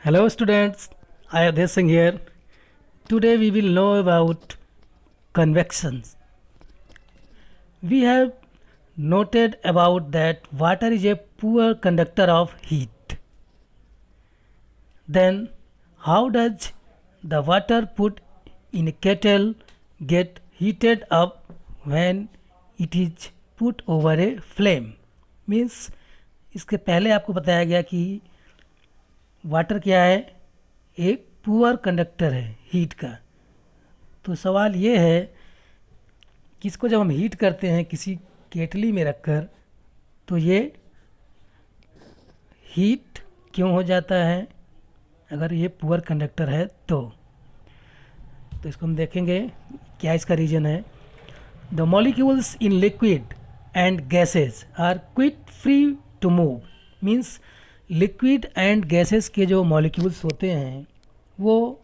Hello students, I am Dev Singh here. Today we will know about convections. We have noted about that water is a poor conductor of heat. Then how does the water put in a kettle get heated up when it is put over a flame? Means इसके पहले आपको बताया गया कि water क्या है, एक poor conductor है हीट का। तो सवाल ये है कि इसको जब हम हीट करते हैं किसी केटली में रखकर, तो ये हीट क्यों हो जाता है अगर ये पुअर कंडक्टर है तो इसको हम देखेंगे क्या इसका रीज़न है। The molecules in liquid and gases are quite free to move. Means liquid and gases के जो मॉलिक्यूल्स होते हैं वो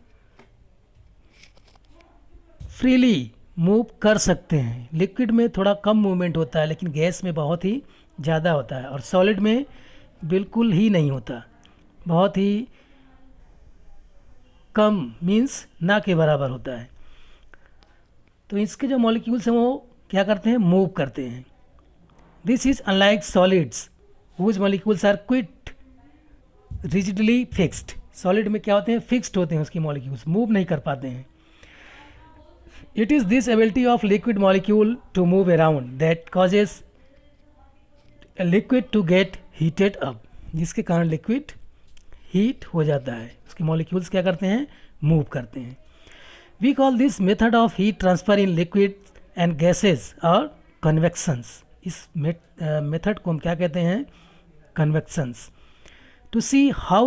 फ्रीली मूव कर सकते हैं। लिक्विड में थोड़ा कम मूवमेंट होता है, लेकिन गैस में बहुत ही ज़्यादा होता है, और सॉलिड में बिल्कुल ही नहीं होता, बहुत ही कम, मीन्स ना के बराबर होता है। तो इसके जो मॉलिक्यूल्स हैं वो क्या करते हैं, मूव करते हैं। This is unlike solids whose molecules are quite rigidly fixed. Solid में क्या होते हैं, फिक्स्ड होते हैं उसकी मॉलिक्यूल्स, मूव नहीं कर पाते हैं। It is this ability of liquid molecule to move around that causes liquid to get heated up, जिसके कारण लिक्विड हीट हो जाता है, उसके मॉलिक्यूल्स क्या करते हैं, मूव करते हैं। We call this method of heat transfer in liquid and gases और कन्वेक्शंस। इस मेथड को हम क्या कहते हैं, कन्वेक्शंस। To see how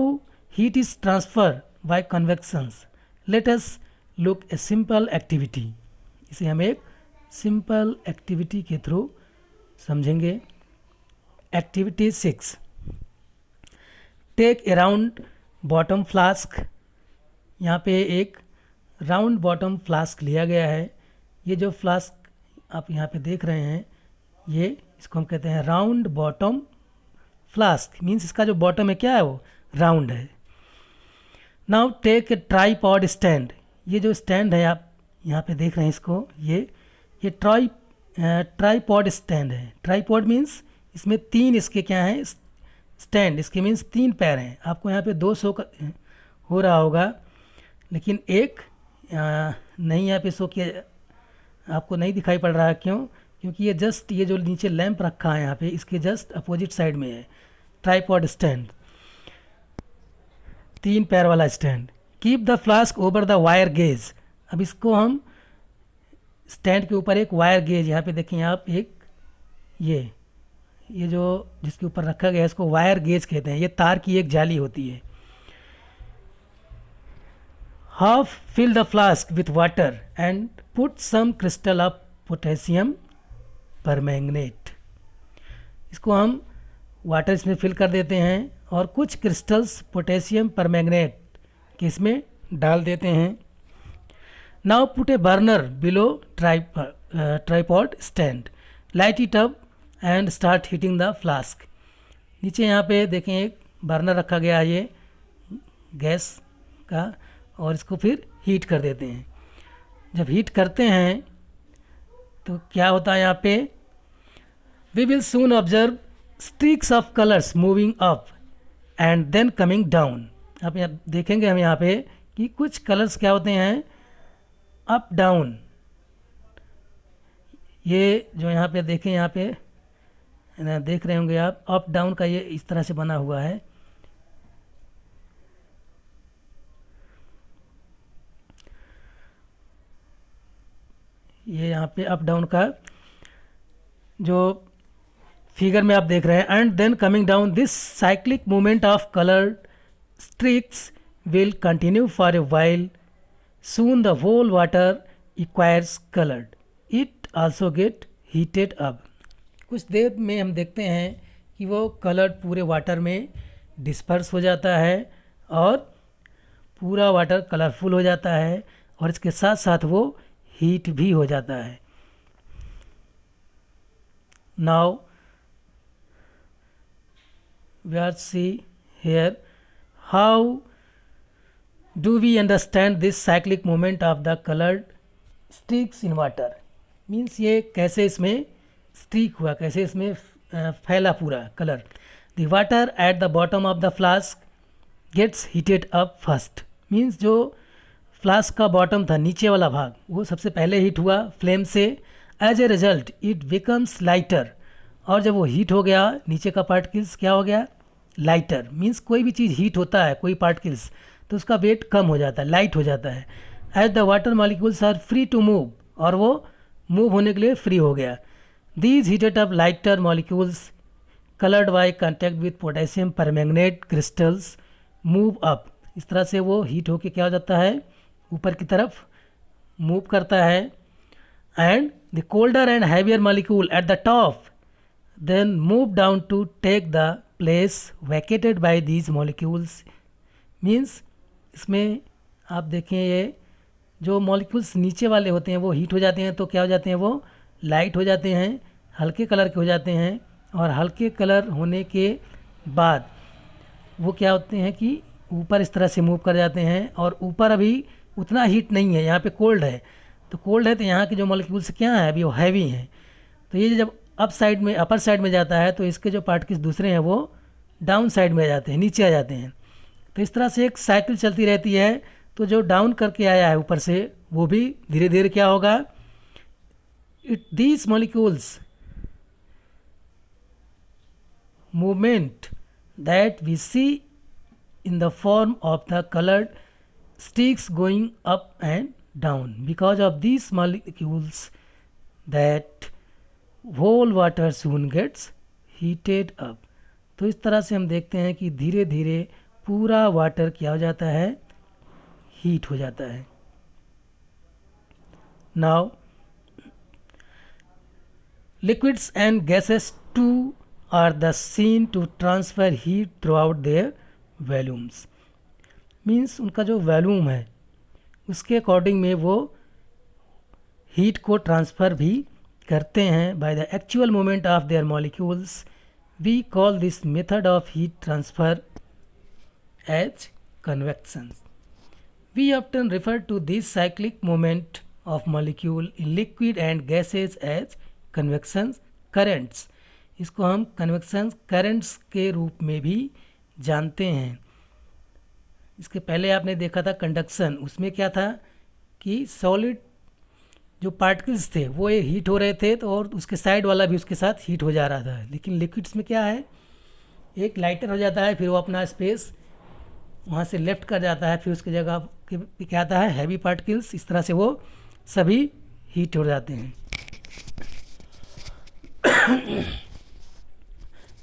heat is transferred by convections, let us look a simple activity. इसे हम एक simple activity के थ्रू समझेंगे। Activity 6. Take a round bottom flask. यहाँ पे एक round bottom flask लिया गया है। ये जो flask आप यहाँ पे देख रहे हैं, ये इसको हम कहते हैं round bottom फ्लास्क। मीन्स इसका जो बॉटम है क्या है, वो राउंड है। Now take a tripod stand. ये जो स्टैंड है आप यहाँ पे देख रहे हैं इसको, ये ट्राईपॉड स्टैंड है। ट्राईपॉड मीन्स इसमें तीन इसके क्या हैं, स्टैंड, इसके मीन्स तीन पैर हैं। आपको यहाँ पे 200 का हो रहा होगा, लेकिन एक नहीं यहाँ पे शो किया, आपको नहीं दिखाई पड़ रहा है। क्यों? क्योंकि ये जस्ट ये जो नीचे लैंप रखा है यहाँ पे, इसके जस्ट अपोजिट साइड में है ट्राईपॉड स्टैंड, तीन पैर वाला stand. Keep the flask over the wire gauge. अब इसको हम स्टैंड के ऊपर एक वायर गेज, यहाँ पे देखें आप, एक ये जो जिसके ऊपर रखा गया है इसको वायर गेज कहते हैं। ये तार की एक जाली होती है। Half fill the flask with water and put some crystal of potassium permanganate. इसको हम वाटर इसमें फिल कर देते हैं और कुछ क्रिस्टल्स पोटेशियम परमैंगनेट के इसमें डाल देते हैं। Now put A burner below tripod stand, light it up and start heating the flask. नीचे यहाँ पे देखें एक बर्नर रखा गया है ये गैस का, और इसको फिर हीट कर देते हैं। जब हीट करते हैं तो क्या होता है यहाँ पे, we will soon observe streaks of colours moving up and then coming down. आप यहाँ देखेंगे हम यहाँ पे कि कुछ कलर्स क्या होते हैं, अप डाउन। ये जो यहाँ पे देखें, यहाँ पे देख रहे होंगे आप, अप डाउन का ये इस तरह से बना हुआ है। ये यहाँ पे अप डाउन का जो फिगर में आप देख रहे हैं, and then coming down. This cyclic movement of coloured streaks will continue for a while, soon the whole water acquires coloured, it also get heated up. कुछ देर में हम देखते हैं कि वो कलर्ड पूरे वाटर में डिस्पर्स हो जाता है और पूरा वाटर कलरफुल हो जाता है, और इसके साथ साथ वो हीट भी हो जाता है। Now we are see here how do we understand this cyclic movement of the coloured streaks in water? Means ये कैसे इसमें स्ट्रीक हुआ, कैसे इसमें फैला पूरा colour. The water at the bottom of the flask gets heated up first. Means जो flask का बॉटम था, नीचे वाला भाग, वो सबसे पहले हीट हुआ फ्लेम से. As a result it becomes lighter. और जब वो हीट हो गया, नीचे का पार्टिकल्स क्या हो गया? लाइटर. मीन्स कोई भी चीज़ हीट होता है, कोई पार्टिकल्स, तो उसका वेट कम हो जाता है, लाइट हो जाता है. As the water molecules are free to move. और वो मूव होने के लिए फ्री हो गया. These heated up lighter molecules coloured by contact with potassium permanganate crystals move up. इस तरह से वो हीट होके क्या हो जाता है? ऊपर की तरफ मूव करता है. And the colder and heavier molecule at the top then move down to take the place vacated by these molecules. Means इसमें आप देखें, ये जो मॉलिक्यूल्स नीचे वाले होते हैं वो हीट हो जाते हैं, तो क्या हो जाते हैं? वो लाइट हो जाते हैं, हल्के कलर के हो जाते हैं. और हल्के कलर होने के बाद वो क्या होते हैं कि ऊपर इस तरह से मूव कर जाते हैं. और ऊपर अभी उतना हीट नहीं है, यहाँ पे कोल्ड है. तो कोल्ड है तो यहाँ के जो मॉलिक्यूल्स क्या है, अभी वो हैवी हैं. तो ये जब अपर साइड में जाता है, तो इसके जो पार्टिकल्स दूसरे हैं वो डाउन साइड में आ जाते हैं, नीचे आ जाते हैं. तो इस तरह से एक साइकिल चलती रहती है. तो जो डाउन करके आया है ऊपर से, वो भी धीरे धीरे क्या होगा? These molecules movement that we see in the form of the colored streaks going up and down. Because of these molecules, that whole water soon gets heated up. तो इस तरह से हम देखते हैं कि धीरे धीरे पूरा वाटर क्या हो जाता है? हीट हो जाता है. Now liquids and gases too are the seen to transfer heat throughout their volumes. Means उनका जो वॉल्यूम है उसके अकॉर्डिंग में वो हीट को ट्रांसफ़र भी करते हैं by the actual movement of their molecules. We call this method of heat transfer as convection. We often refer to this cyclic movement of molecule in liquid and gases as convection currents. इसको हम convection currents के रूप में भी जानते हैं. इसके पहले आपने देखा था कंडक्शन. उसमें क्या था कि सॉलिड जो पार्टिकल्स थे वो ये हीट हो रहे थे, तो और उसके साइड वाला भी उसके साथ हीट हो जा रहा था. लेकिन लिक्विड्स में क्या है? एक लाइटर हो जाता है, फिर वो अपना स्पेस वहाँ से लेफ्ट कर जाता है, फिर उसकी जगह पे क्या आता है? Heavy particles. इस तरह से वो सभी हीट हो जाते हैं.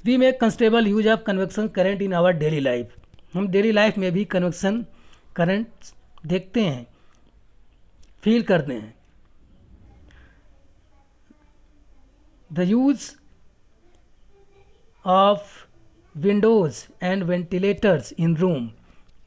We make considerable use of convection current in our daily life. हम डेली लाइफ में भी कन्वेक्शन करंट देखते हैं, फील करते हैं. The use of windows and ventilators in room.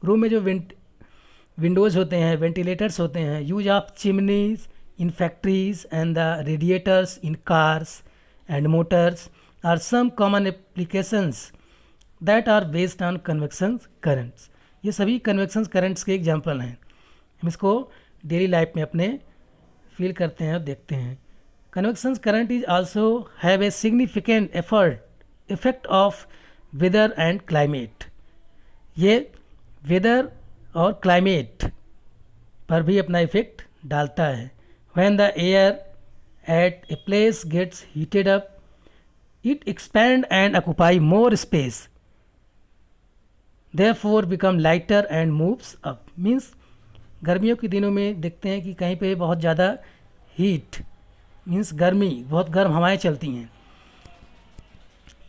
Room में जो विंडोज़ होते हैं, वेंटिलेटर्स होते हैं. Use of chimneys in factories and the radiators in cars and motors are some common applications that are based on convection currents. ये सभी convection currents के example हैं. हम इसको डेली लाइफ में अपने फील करते हैं और देखते हैं. Convection current is also have a significant effect of weather and climate. ये वेदर और क्लाइमेट पर भी अपना इफेक्ट डालता है. When the air at a place gets heated up, it expand and occupy more space, therefore become lighter and moves up. Means गर्मियों के दिनों में देखते हैं कि कहीं पे बहुत ज़्यादा हीट, मीन्स गर्मी, बहुत गर्म हवाएं चलती हैं.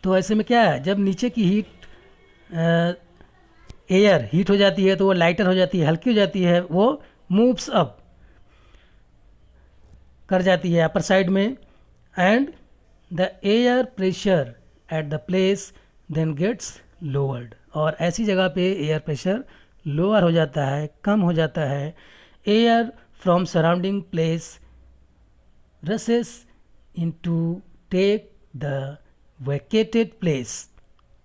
तो ऐसे में क्या है, जब नीचे की एयर हीट हो जाती है तो वो लाइटर हो जाती है, हल्की हो जाती है, वो मूव्स अप कर जाती है अपर साइड में. And the air pressure at the place then gets lowered. और ऐसी जगह पे एयर प्रेशर लोअर हो जाता है, कम हो जाता है. Air from surrounding place rushes into take the vacated place.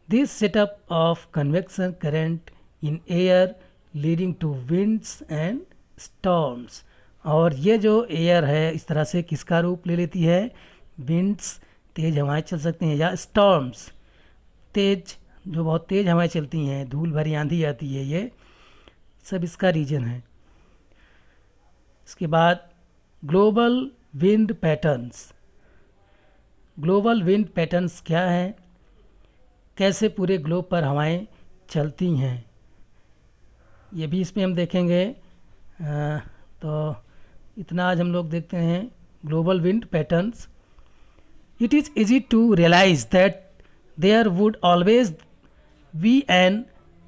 This setup of convection current in air leading to winds and storms. और ये जो एयर है इस तरह से किसका रूप ले लेती है? विंड्स, तेज़ हवाएं चल सकती हैं, या स्टॉर्म्स, तेज, जो बहुत तेज़ हवाएं चलती हैं, धूल भरी आंधी आती है, ये सब इसका रीजन है। इसके बाद global wind patterns. Global wind patterns क्या है? कैसे पूरे ग्लोब पर हवाएं चलती हैं, ये भी इसमें हम देखेंगे। तो इतना आज हम लोग देखते हैं global wind patterns. It is easy to realize that there would always be an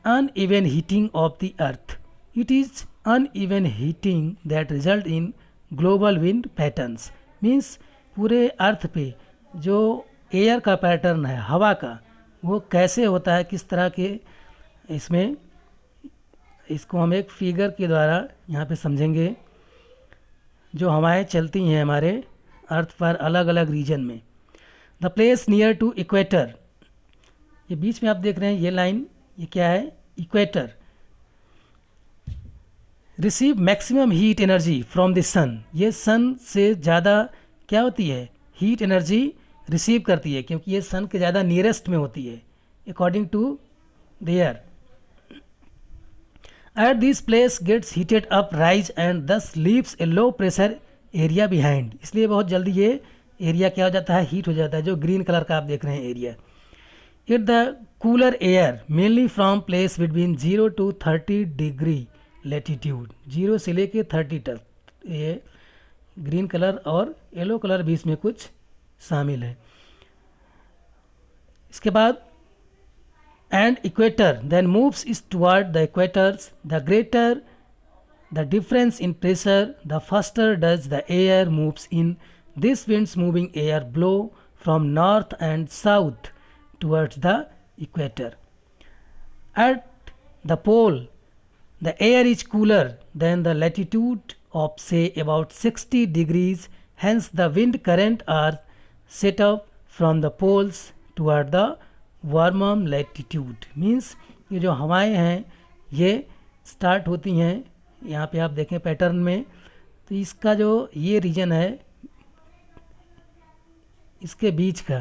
uneven heating of the earth. It is uneven heating that result in global wind patterns. Means पूरे अर्थ पे जो एयर का pattern है, हवा का, वो कैसे होता है, किस तरह के, इसमें इसको हम एक फिगर के द्वारा यहाँ पे समझेंगे। जो हवाएं चलती हैं हमारे अर्थ पर अलग अलग रीजन में। The place near to equator, ये बीच में आप देख रहे हैं ये लाइन, ये क्या है? Equator. Receive maximum heat energy from the sun, ये सन से ज़्यादा क्या होती है? हीट एनर्जी रिसीव करती है, क्योंकि ये सन के ज़्यादा नियरेस्ट में होती है according to their. At this place gets heated up rise and thus leaves a low pressure area behind, इसलिए बहुत जल्दी ये एरिया क्या हो जाता है? हीट हो जाता है, जो ग्रीन कलर का आप देख रहे हैं area. It the cooler air mainly from place between 0 to 30 degree latitude, 0 से लेके 30 तक, ये ग्रीन कलर और येलो कलर भी इसमें कुछ शामिल है। इसके बाद and equator then moves is toward the equators, the greater the difference in pressure the faster does the air moves in this winds moving air blow from north and south towards the equator. At the pole, the air is cooler than the latitude of say about 60 degrees, hence the wind current are set up from the poles toward the warmer latitude. Means ये जो हवाएं हैं ये start होती हैं, यहाँ पे आप देखें पैटर्न में, तो इसका जो ये रीजन है इसके बीच का,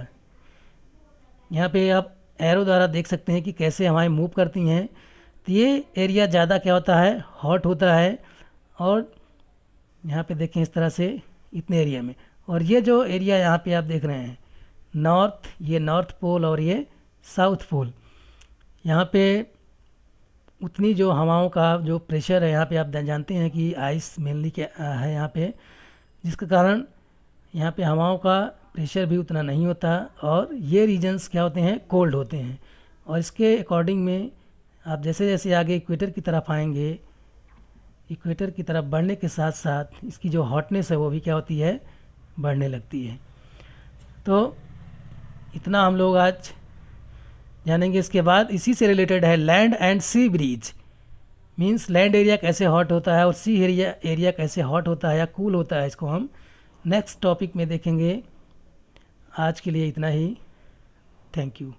यहाँ पे आप एरो द्वारा देख सकते हैं कि कैसे हवाएं मूव करती हैं। तो ये एरिया ज़्यादा क्या होता है? हॉट होता है। और यहाँ पे देखें इस तरह से इतने एरिया में, और ये जो एरिया यहाँ पे आप देख रहे हैं नॉर्थ, ये नॉर्थ पोल और ये साउथ पोल, यहाँ पे उतनी जो हवाओं का जो प्रेशर है, यहाँ पे आप जानते हैं कि आइस मेनली क्या है यहाँ पे, जिसके कारण यहाँ पे हवाओं का प्रेशर भी उतना नहीं होता, और ये रीजन्स क्या होते हैं? कोल्ड होते हैं। और इसके अकॉर्डिंग में आप जैसे जैसे आगे इक्वेटर की तरफ आएंगे, इक्वेटर की तरफ बढ़ने के साथ साथ इसकी जो हॉटनेस है वो भी क्या होती है? बढ़ने लगती है। तो इतना हम लोग आज जानेंगे। इसके बाद इसी से रिलेटेड है land and sea breeze. Means land area कैसे हॉट होता है और सी एरिया कैसे हॉट होता है या कूल होता है, इसको हम नेक्स्ट टॉपिक में देखेंगे। आज के लिए इतना ही। Thank you.